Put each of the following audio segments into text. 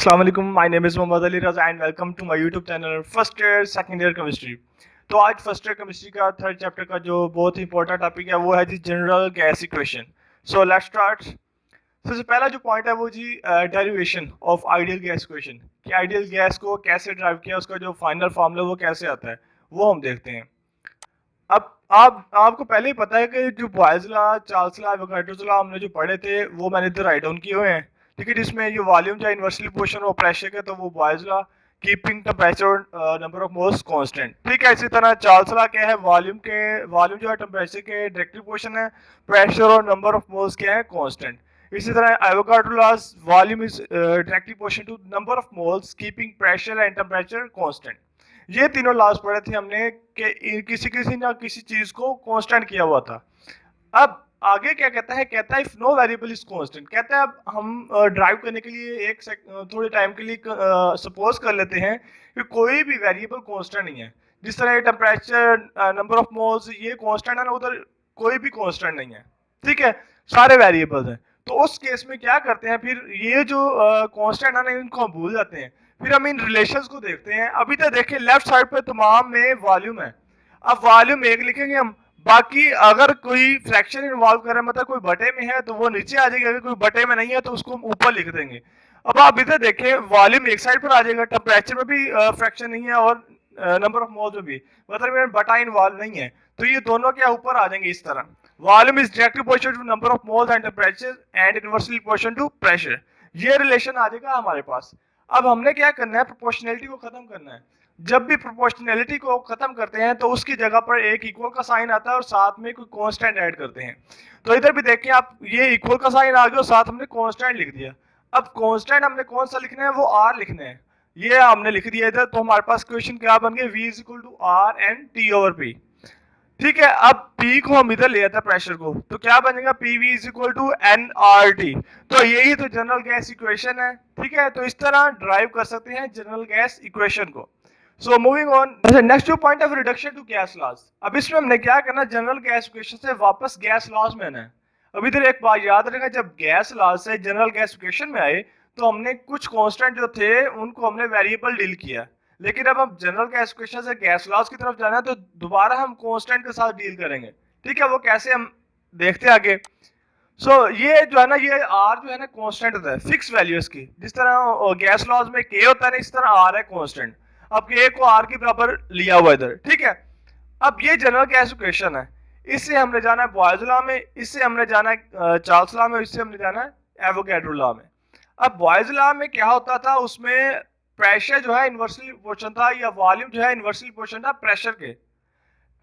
अस्सलाम वालेकुम, my name is Mohammad Ali Raza and welcome to my YouTube channel first year second year chemistry. तो आज first year chemistry का third chapter का जो बहुत ही इंपॉर्टेंट टॉपिक है वो है जी general gas equation. So let's start. सबसे पहला जो पॉइंट है वो जी derivation of ideal gas equation, कि आइडियल गैस को कैसे ड्राइव किया, उसका जो फाइनल फार्मूला वो कैसे आता है वो हम देखते हैं। अब आपको पहले ही पता है कि जो Boyle's law, Charles law, Avogadro's law हमने जो पढ़े थे वो मैंने इधर राइट डाउन किए हुए हैं। ठीक है, जिसमें ये वॉल्यूम जो इन्वर्सली प्रोपोर्शनल ऑफ प्रेशर है तो वो Boyle's law, keeping temperature number of moles constant. ठीक है, इसी तरह चार्ल्स लॉ क्या है, वॉल्यूम जो है टेम्परेचर के डायरेक्टली प्रोपोर्शन है, प्रेशर और नंबर ऑफ मोल्स क्या है कांस्टेंट। इसी तरह Avogadro laws, volume is directly proportional to number of moles, keeping pressure and temperature constant. ये तीनों लॉज पढ़े थे हमने कि किसी किसी ना किसी चीज को कांस्टेंट किया हुआ था। अब आगे क्या कहता है, कहता है if no variable is constant. कहता है अब हम ड्राइव करने के लिए थोड़े टाइम के लिए सपोज कर लेते हैं कि कोई भी वेरिएबल कांस्टेंट नहीं है। जिस तरह टेम्परेचर, नंबर ऑफ मोल्स ये कांस्टेंट है ना, उधर कोई भी कांस्टेंट नहीं है। ठीक है, सारे वेरिएबल्स हैं। तो उस केस में क्या करते हैं, फिर ये जो कांस्टेंट है ना इनको हम भूल जाते हैं। फिर हम इन रिलेशंस को देखते हैं। अभी तक देखिए लेफ्ट साइड पे तमाम में वॉल्यूम है। अब वॉल्यूम एक लिखेंगे हम, बाकी अगर कोई फ्रैक्शन इन्वॉल्व कर रहा है, मतलब कोई बटे में है तो वो नीचे आ जाएगा, अगर कोई बटे में नहीं है तो उसको हम ऊपर लिख देंगे। अब आप इधर देखें वॉल्यूम एक साइड पर आ जाएगा, टेम्परेचर में भी फ्रैक्शन नहीं है और नंबर ऑफ मोल्स में भी, मतलब बटा इन्वॉल्व नहीं है, तो ये दोनों क्या ऊपर आ जाएंगे इस तरह। Volume is directly proportional to number of moles and temperature and inversely proportional to pressure. ये रिलेशन आ जाएगा हमारे पास। अब हमने क्या करना है, प्रोपोर्शनैलिटी को खत्म करना है। जब भी प्रोपोर्शनैलिटी को खत्म करते हैं तो उसकी जगह पर एक इक्वल का साइन आता है और साथ में कोई कांस्टेंट ऐड करते हैं। तो इधर भी देखिए आप, ये इक्वल का साइन आ गया और साथ हमने कांस्टेंट लिख दिया। अब कांस्टेंट हमने कौन सा लिखना है, वो आर लिखना है। ये हमने लिख दिया इधर, तो हमारे पास क्वेश्चन क्या बन गया, v is equal to R N T over P. ठीक है, अब P को हम इधर ले आते हैं प्रेशर को, तो क्या बनेगा, PV is equal to nRT। तो यही तो जनरल गैस इक्वेशन है। ठीक है, तो इस तरह ड्राइव कर सकते हैं जनरल गैस इक्वेशन को। सो मूविंग ऑन, नेक्स्ट जो point of reduction to gas laws. अब इसमें हमने क्या करना, जनरल गैस इक्वेशन से वापस गैस लॉज में आना है। अब इधर एक बात याद रखना, जब गैस लॉज से जनरल गैस इक्वेशन में आए तो हमने कुछ कांस्टेंट जो थे उनको हमने वेरिएबल डील किया, लेकिन अब हम जनरल गैस इक्वेशन से गैस लॉज की तरफ जाना है तो दोबारा हम कांस्टेंट के साथ डील करेंगे। ठीक है, वो कैसे हम देखते हैं आगे। ये जो है ना, ये आर जो है ना कांस्टेंट होता है, फिक्स वैल्यू इसकी। जिस तरह गैस लॉज में के होता है ना, इस तरह आर है कांस्टेंट। अब के को आर के बराबर लिया हुआ इधर। ठीक है, अब ये जनरल गैस इक्वेशन है, इससे हमने जाना है बॉयल्स लॉ में, इससे हमने जाना है चार्ल्स लॉ में, इससे हमने जाना है एवोगैड्रो लॉ में। अब बॉयल्स लॉ में क्या होता था, उसमें प्रेशर जो है इन्वर्सली प्रोपोर्शनल था, या वॉल्यूम जो है इन्वर्सली प्रोपोर्शनल था प्रेशर के।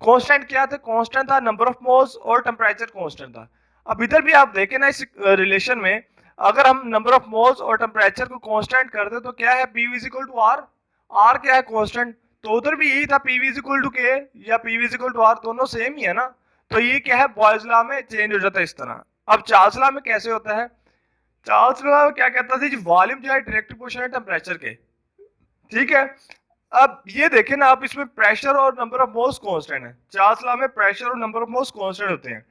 कांस्टेंट क्या था, कांस्टेंट था नंबर ऑफ मोल्स और टेम्परेचर कांस्टेंट था। अब इधर भी आप देखें ना, इस रिलेशन में अगर हम नंबर ऑफ मोल्स और टेम्परेचर को कांस्टेंट कर दे तो क्या है, P is equal to R. R क्या है, कांस्टेंट। तो उधर भी यही था, P इज इक्वल टू के या P is equal to R, दोनों सेम ही है ना। तो ये क्या है, बॉयल्स लॉ में चेंज हो जाता है इस तरह। अब चार्ल्स लॉ में कैसे होता है, चार्ल्स लॉ क्या कहता था, वॉल्यूम जो है डायरेक्ट प्रोपोर्शनल है टेम्परेचर के। ठीक है, अब ये देखें ना आप, इसमें प्रेशर और नंबर ऑफ मोल्स कांस्टेंट है। चार्ल्स लॉ में प्रेशर और नंबर ऑफ मोल्स कांस्टेंट होते हैं।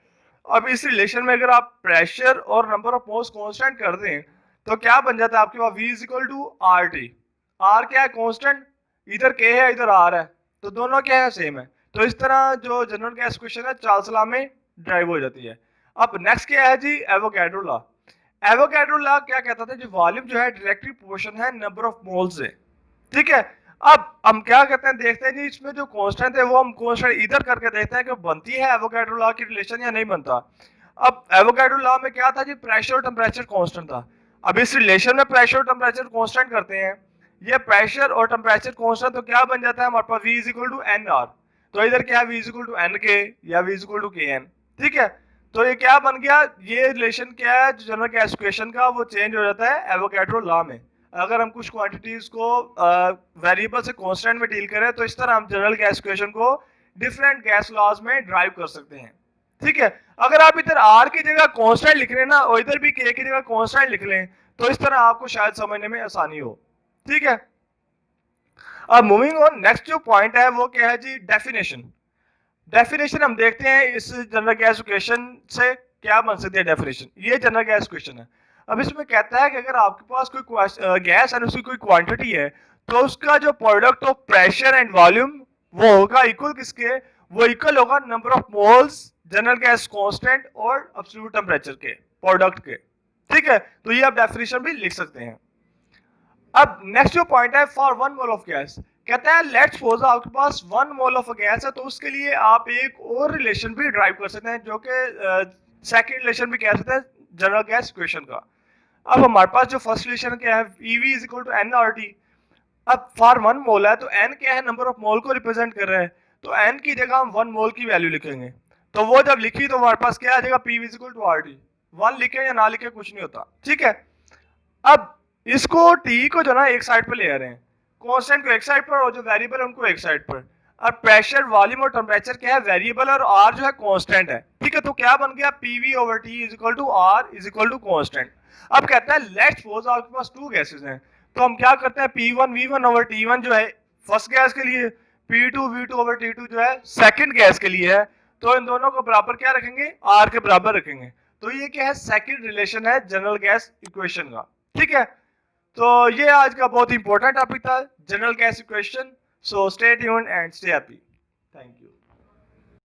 अब इस रिलेशन में अगर आप प्रेशर और नंबर ऑफ मोल्स कांस्टेंट कर दें तो क्या बन जाता है आपके पास, V is equal to R T. R क्या है, कांस्टेंट, इधर के है इधर आर है, तो दोनों क्या है, सेम है। तो इस तरह जो जनरल गैस इक्वेशन है चार्ल्स लॉ में ड्राइव हो जाती है। अब नेक्स्ट क्या है जी, एवोगैड्रो लॉ। एवोगैड्रो लॉ क्या कहता था, जो वॉल्यूम जो है डायरेक्टली प्रोपोर्शनल है नंबर ऑफ मोल्स से। ठीक है, अब हम क्या करते हैं, देखते हैं जी इसमें जो कांस्टेंट है वो हम कांस्टेंट इधर करके देखते हैं कि बनती है एवोगैड्रो लॉ की रिलेशन या नहीं बनता। अब एवोगैड्रो लॉ में क्या था जी, प्रेशर और टेम्परेचर कांस्टेंट था। अब इस रिलेशन में प्रेशर और टेम्परेचर कांस्टेंट करते हैं, ये प्रेशर और टेम्परेचर कांस्टेंट, तो क्या बन जाता है हमारे पास, V is equal to N R. तो इधर क्या है, V is equal to N K या V is equal to K N. ठीक है, तो ये क्या बन गया, ये रिलेशन क्या है जनरल गैस इक्वेशन का, वो चेंज हो जाता है एवोगैड्रो लॉ में। अगर हम कुछ क्वांटिटीज को वेरिएबल से कांस्टेंट में डील करें तो इस तरह हम जनरल गैस इक्वेशन को डिफरेंट गैस लॉज में ड्राइव कर सकते हैं। ठीक है, अगर आप इधर आर की जगह कांस्टेंट लिख रहे हैं ना और इधर भी के की जगह कांस्टेंट लिख लें तो इस तरह आपको शायद समझने में आसानी हो। ठीक है, अब मूविंग ऑन, नेक्स्ट जो पॉइंट है वो क्या है जी, डेफिनेशन। डेफिनेशन हम देखते हैं इस जनरल गैस इक्वेशन से क्या बन सकती है डेफिनेशन। ये जनरल गैस इक्वेशन है। अब इसमें कहता है कि अगर आपके पास कोई गैस है, उसकी कोई क्वांटिटी है, तो उसका जो product of pressure and volume वो होगा इक्वल किसके, वो इक्वल होगा number of moles general gas constant और एब्सोल्यूट टेम्परेचर के प्रोडक्ट के। ठीक है, तो ये आप डेफिनेशन भी लिख सकते हैं। अब नेक्स्ट जो पॉइंट है, फॉर 1 मोल ऑफ गैस, कहता है लेट्स सपोज आपके पास 1 मोल ऑफ गैस है, तो उसके लिए आप एक और रिलेशन भी ड्राइव कर सकते हैं, जो कि सेकंड रिलेशन भी कह सकते हैं जनरल गैस इक्वेशन का। अब हमारे पास जो फर्स्ट रिलेशन क्या है, EV is equal to nRT। अब फॉर 1 मोल है तो n क्या है, नंबर ऑफ मोल को रिप्रेजेंट कर रहा है, तो n की जगह हम 1 मोल की वैल्यू लिखेंगे। तो वो जब लिखी तो हमारे पास क्या आ जाएगा, PV is equal to RT। 1 लिखे या ना लिखे कुछ नहीं होता। ठीक है, अब इसको T को जो ना एक साइड पर ले आ रहे हैं, कांस्टेंट को एक साइड पर और जो वेरिएबल है उनको एक साइड पर। अब प्रेशर, वॉल्यूम और टेम्परेचर क्या है, वेरिएबल, और R जो है कांस्टेंट है। ठीक है, तो क्या बन गया, PV over T is equal to R is equal to constant. अब कहता है लेट्स सपोज आपके पास 2 गैसेस हैं, तो हम क्या करते हैं, P1 V1 ओवर T1 जो है फर्स्ट गैस के लिए, P2 V2 ओवर T2 जो है सेकंड गैस के लिए है, तो इन दोनों को बराबर क्या रखेंगे, R के बराबर रखेंगे। तो ये क्या है, सेकंड रिलेशन है जनरल गैस इक्वेशन का। ठीक है, तो ये आज का बहुत इंपॉर्टेंट टॉपिक था, general gas equation. So stay tuned and stay happy. Thank you.